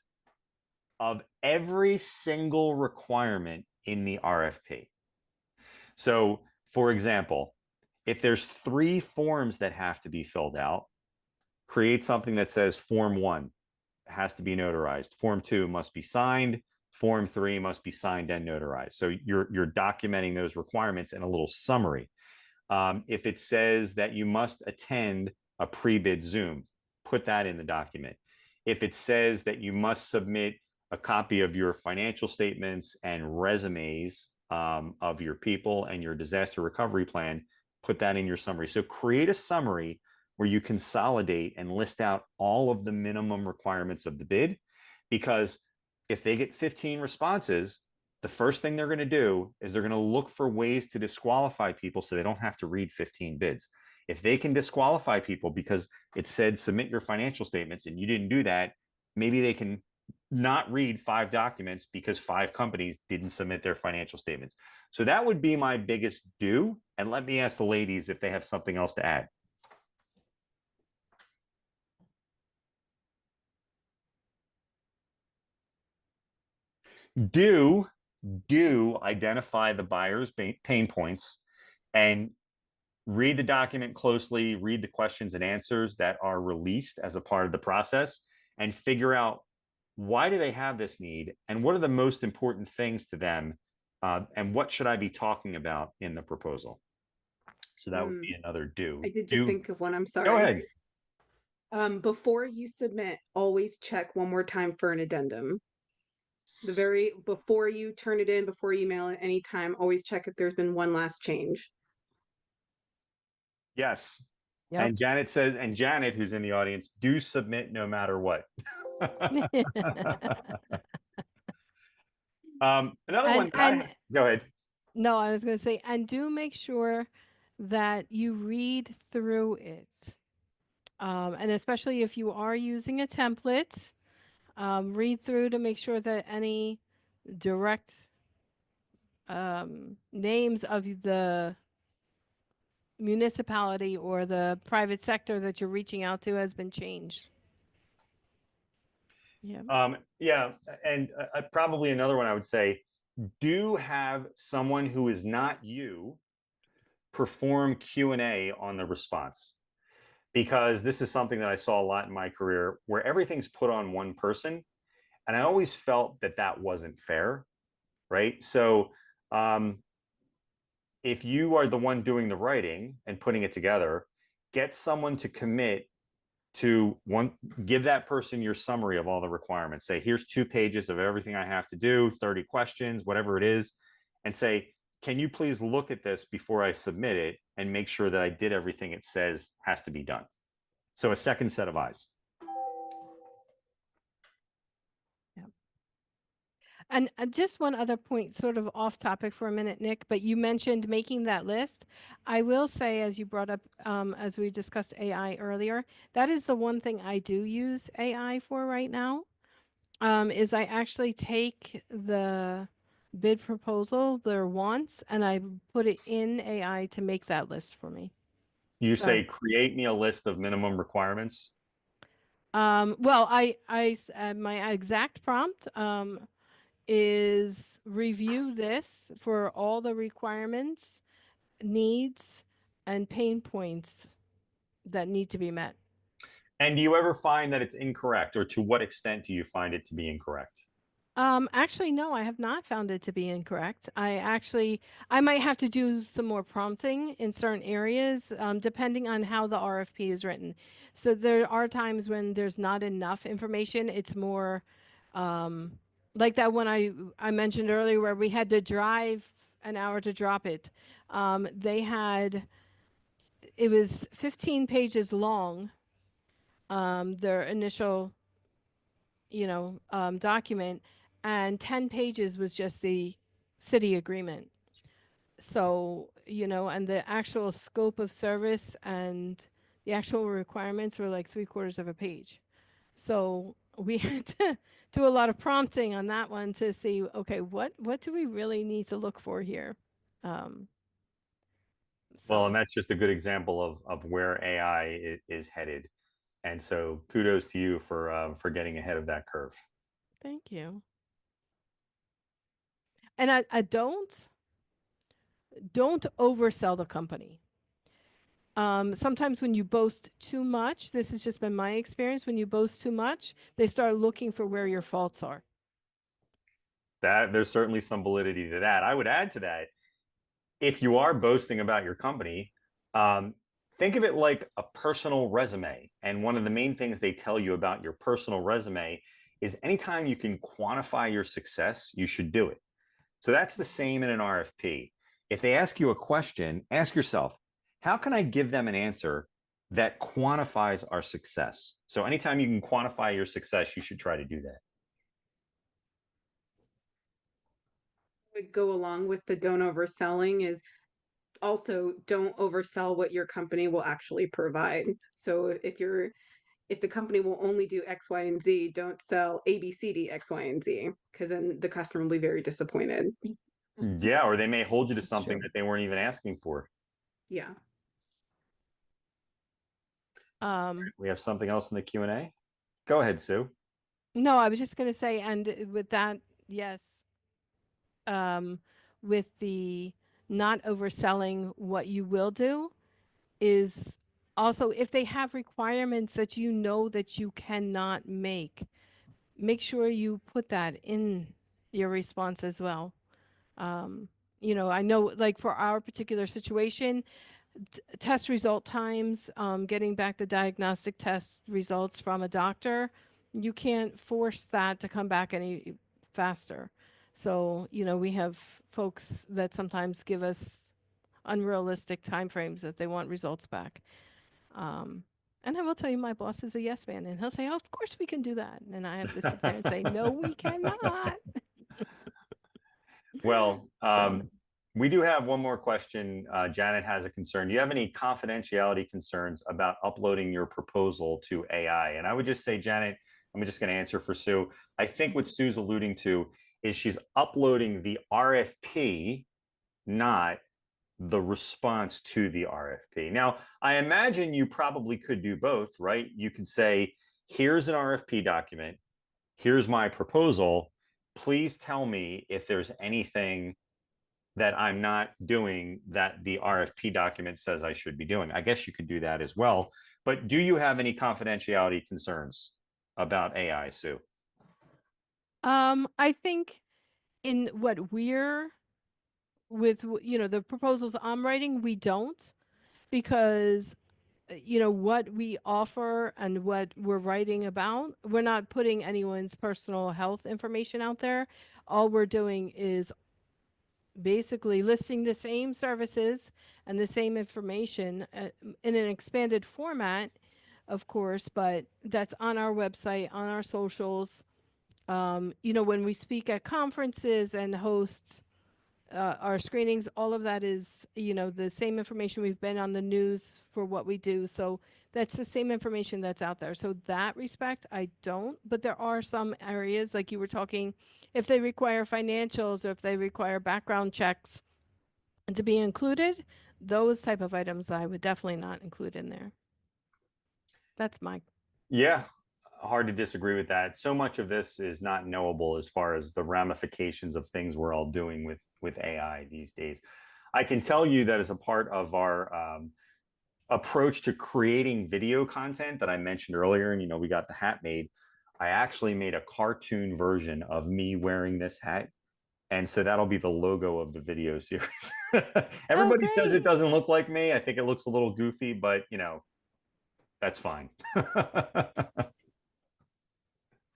of every single requirement in the RFP. So, for example, if there's 3 forms that have to be filled out, create something that says Form 1 has to be notarized. Form 2 must be signed. Form 3 must be signed and notarized. So you're documenting those requirements in a little summary. If it says that you must attend a pre-bid Zoom, put that in the document. If it says that you must submit a copy of your financial statements and resumes of your people and your disaster recovery plan, put that in your summary. So create a summary where you consolidate and list out all of the minimum requirements of the bid, because if they get 15 responses, the first thing they're going to do is they're going to look for ways to disqualify people so they don't have to read 15 bids. If they can disqualify people because it said submit your financial statements and you didn't do that, maybe they can not read 5 documents because 5 companies didn't submit their financial statements. So that would be my biggest do. And let me ask the ladies if they have something else to add. Do identify the buyer's pain points and read the document closely, read the questions and answers that are released as a part of the process, and figure out why do they have this need and what are the most important things to them, and what should I be talking about in the proposal. So that would be another do. I did just think of one. I'm sorry. Go ahead. Before you submit, always check one more time for an addendum. Before you turn it in, before you mail it, anytime, always check if there's been one last change. Yes. Yep. And Janet says, and Janet, who's in the audience, do submit no matter what. Another one. Go ahead. No, I was going to say, and do make sure that you read through it. And especially if you are using a template, read through to make sure that any direct names of the municipality or the private sector that you're reaching out to has been changed. Yeah. Yeah, and probably another one I would say, do have someone who is not you perform Q&A on the response, because this is something that I saw a lot in my career where everything's put on one person, and I always felt that that wasn't fair, right? So if you are the one doing the writing and putting it together, get someone to commit to give that person your summary of all the requirements. Say, here's 2 pages of everything I have to do, 30 questions, whatever it is, and say, can you please look at this before I submit it and make sure that I did everything it says has to be done. So a second set of eyes. And just one other point, sort of off topic for a minute, Nick, but you mentioned making that list. I will say, as you brought up, as we discussed AI earlier, that is the one thing I do use AI for right now, is I actually take the bid proposal, their wants, and I put it in AI to make that list for me. You say, create me a list of minimum requirements? Well, my exact prompt, is review this for all the requirements, needs, and pain points that need to be met. And do you ever find that it's incorrect, or to what extent do you find it to be incorrect? Actually, no, I have not found it to be incorrect. I might have to do some more prompting in certain areas, depending on how the RFP is written. So there are times when there's not enough information. It's more, like that one I mentioned earlier where we had to drive an hour to drop it. It was 15 pages long, their initial, document, and 10 pages was just the city agreement. So, and the actual scope of service and the actual requirements were like 3/4 of a page. So we had to do a lot of prompting on that one to see, okay, what do we really need to look for here? Well, and that's just a good example of where AI is headed. And so kudos to you for getting ahead of that curve. Thank you. And I don't oversell the company. Sometimes when you boast too much, this has just been my experience, when you boast too much, they start looking for where your faults are. That there's certainly some validity to that. I would add to that, if you are boasting about your company, think of it like a personal resume. And one of the main things they tell you about your personal resume is anytime you can quantify your success, you should do it. So that's the same in an RFP. If they ask you a question, ask yourself, how can I give them an answer that quantifies our success? So anytime you can quantify your success, you should try to do that. Would go along with the don't overselling is also don't oversell what your company will actually provide. So if the company will only do X, Y, and Z, don't sell A, B, C, D, X, Y, and Z, because then the customer will be very disappointed. Yeah, or they may hold you to That's something true. that they weren't even asking for. Yeah. We have something else in the Q&A. Go ahead, Sue. No, I was just going to say, and with that, yes, with the not overselling, what you will do is also if they have requirements that you know that you cannot make sure you put that in your response as well. You know, I know like for our particular situation, test result times, getting back the diagnostic test results from a doctor, you can't force that to come back any faster. So, you know, we have folks that sometimes give us unrealistic timeframes that they want results back. And I will tell you, my boss is a yes man, and he'll say, "Oh, of course we can do that," and I have to sit there and say, "No, we cannot." Well, So, we do have one more question. Janet has a concern. Do you have any confidentiality concerns about uploading your proposal to AI? And I would just say, Janet, I'm just going to answer for Sue. I think what Sue's alluding to is she's uploading the RFP, not the response to the RFP. Now, I imagine you probably could do both, right? You could say, here's an RFP document, here's my proposal. Please tell me if there's anything that I'm not doing that the RFP document says I should be doing. I guess you could do that as well. But do you have any confidentiality concerns about AI, Sue? I think in what we're with, you know, the proposals I'm writing, we don't, because you know what we offer and what we're writing about, we're not putting anyone's personal health information out there. All we're doing is basically listing the same services and the same information in an expanded format, of course, but that's on our website, on our socials. You know, when we speak at conferences and host our screenings, all of that is, you know, the same information. We've been on the news for what we do. So that's the same information that's out there. So that respect, I don't. But there are some areas, like you were talking, if they require financials or if they require background checks to be included, those type of items I would definitely not include in there. That's my. Yeah, hard to disagree with that. So much of this is not knowable as far as the ramifications of things we're all doing with AI these days. I can tell you that as a part of our approach to creating video content that I mentioned earlier, and you know, we got the hat made. I actually made a cartoon version of me wearing this hat. And so that'll be the logo of the video series. Everybody says it Great. doesn't look like me. I think it looks a little goofy, but you know, that's fine.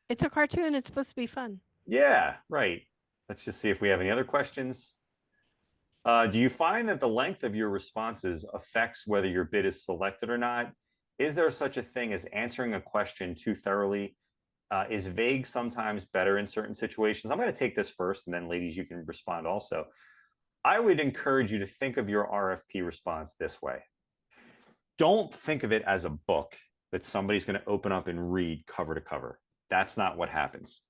It's a cartoon. It's supposed to be fun. Yeah, right. Let's just see if we have any other questions. Do you find that the length of your responses affects whether your bid is selected or not? Is there such a thing as answering a question too thoroughly? Is vague sometimes better in certain situations? I'm going to take this first, and then ladies, you can respond also. I would encourage you to think of your RFP response this way. Don't think of it as a book that somebody's going to open up and read cover to cover. That's not what happens.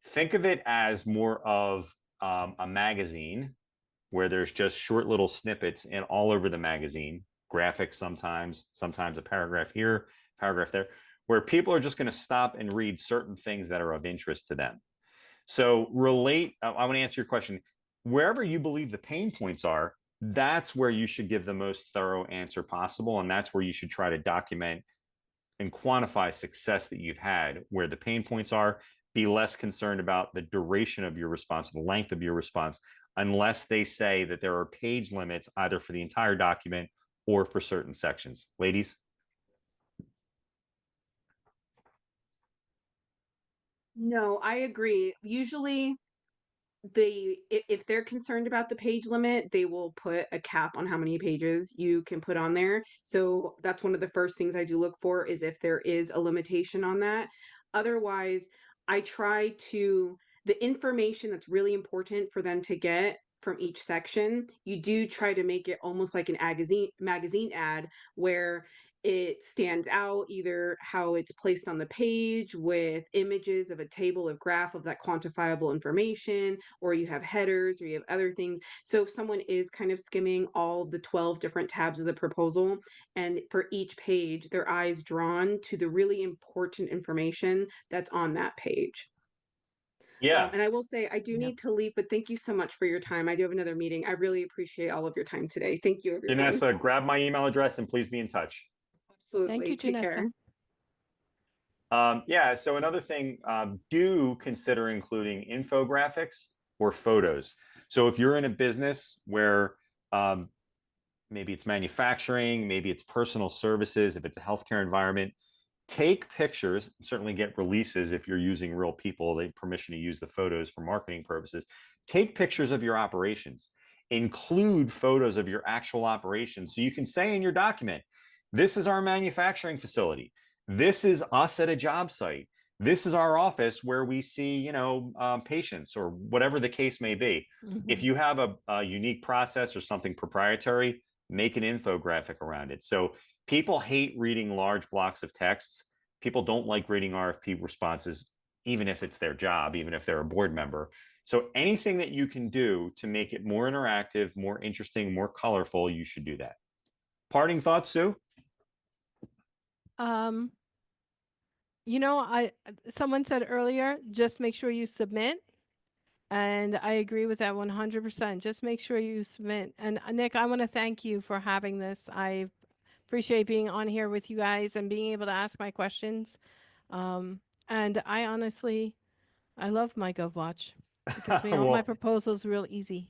Think of it as more of a magazine where there's just short little snippets and all over the magazine, graphics sometimes a paragraph here, paragraph there, where people are just going to stop and read certain things that are of interest to them. So I want to answer your question. Wherever you believe the pain points are, that's where you should give the most thorough answer possible. And that's where you should try to document and quantify success that you've had, where the pain points are. be less concerned about the duration of your response, the length of your response, unless they say that there are page limits either for the entire document or for certain sections. Ladies? No, I agree. Usually if they're concerned about the page limit, they will put a cap on how many pages you can put on there. So that's one of the first things I do look for, is if there is a limitation on that. Otherwise, I try to, the information that's really important for them to get from each section, you do try to make it almost like an magazine ad, where it stands out, either how it's placed on the page with images of a table of graph of that quantifiable information, or you have headers, or you have other things. So if someone is kind of skimming all the 12 different tabs of the proposal, and for each page, their eyes drawn to the really important information that's on that page. Yeah. And I will say, I do Yep. need to leave, but thank you so much for your time. I do have another meeting. I really appreciate all of your time today. Thank you, everyone. Janessa, grab my email address and please be in touch. Absolutely. Thank you, Take Janessa. care. Yeah, so another thing, do consider including infographics or photos. So if you're in a business where maybe it's manufacturing, maybe it's personal services, if it's a healthcare environment, take pictures, certainly get releases if you're using real people, they permission to use the photos for marketing purposes. Take pictures of your operations, include photos of your actual operations. So you can say in your document, this is our manufacturing facility. This is us at a job site. This is our office where we see, patients, or whatever the case may be. If you have a unique process or something proprietary, make an infographic around it. So people hate reading large blocks of texts. People don't like reading RFP responses, even if it's their job, even if they're a board member. So anything that you can do to make it more interactive, more interesting, more colorful, you should do that. Parting thoughts, Sue? Someone said earlier, just make sure you submit. And I agree with that 100%. Just make sure you submit. And Nick, I want to thank you for having this. I appreciate being on here with you guys and being able to ask my questions. And I love MyGovWatch. It gives me all my proposals real easy.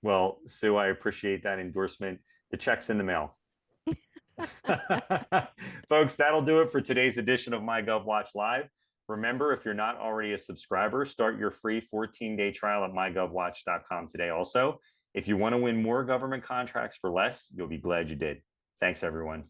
Well, Sue, I appreciate that endorsement. The check's in the mail. Folks, that'll do it for today's edition of MyGovWatch Live. Remember, if you're not already a subscriber, start your free 14-day trial at MyGovWatch.com today. Also, if you want to win more government contracts for less, you'll be glad you did. Thanks, everyone.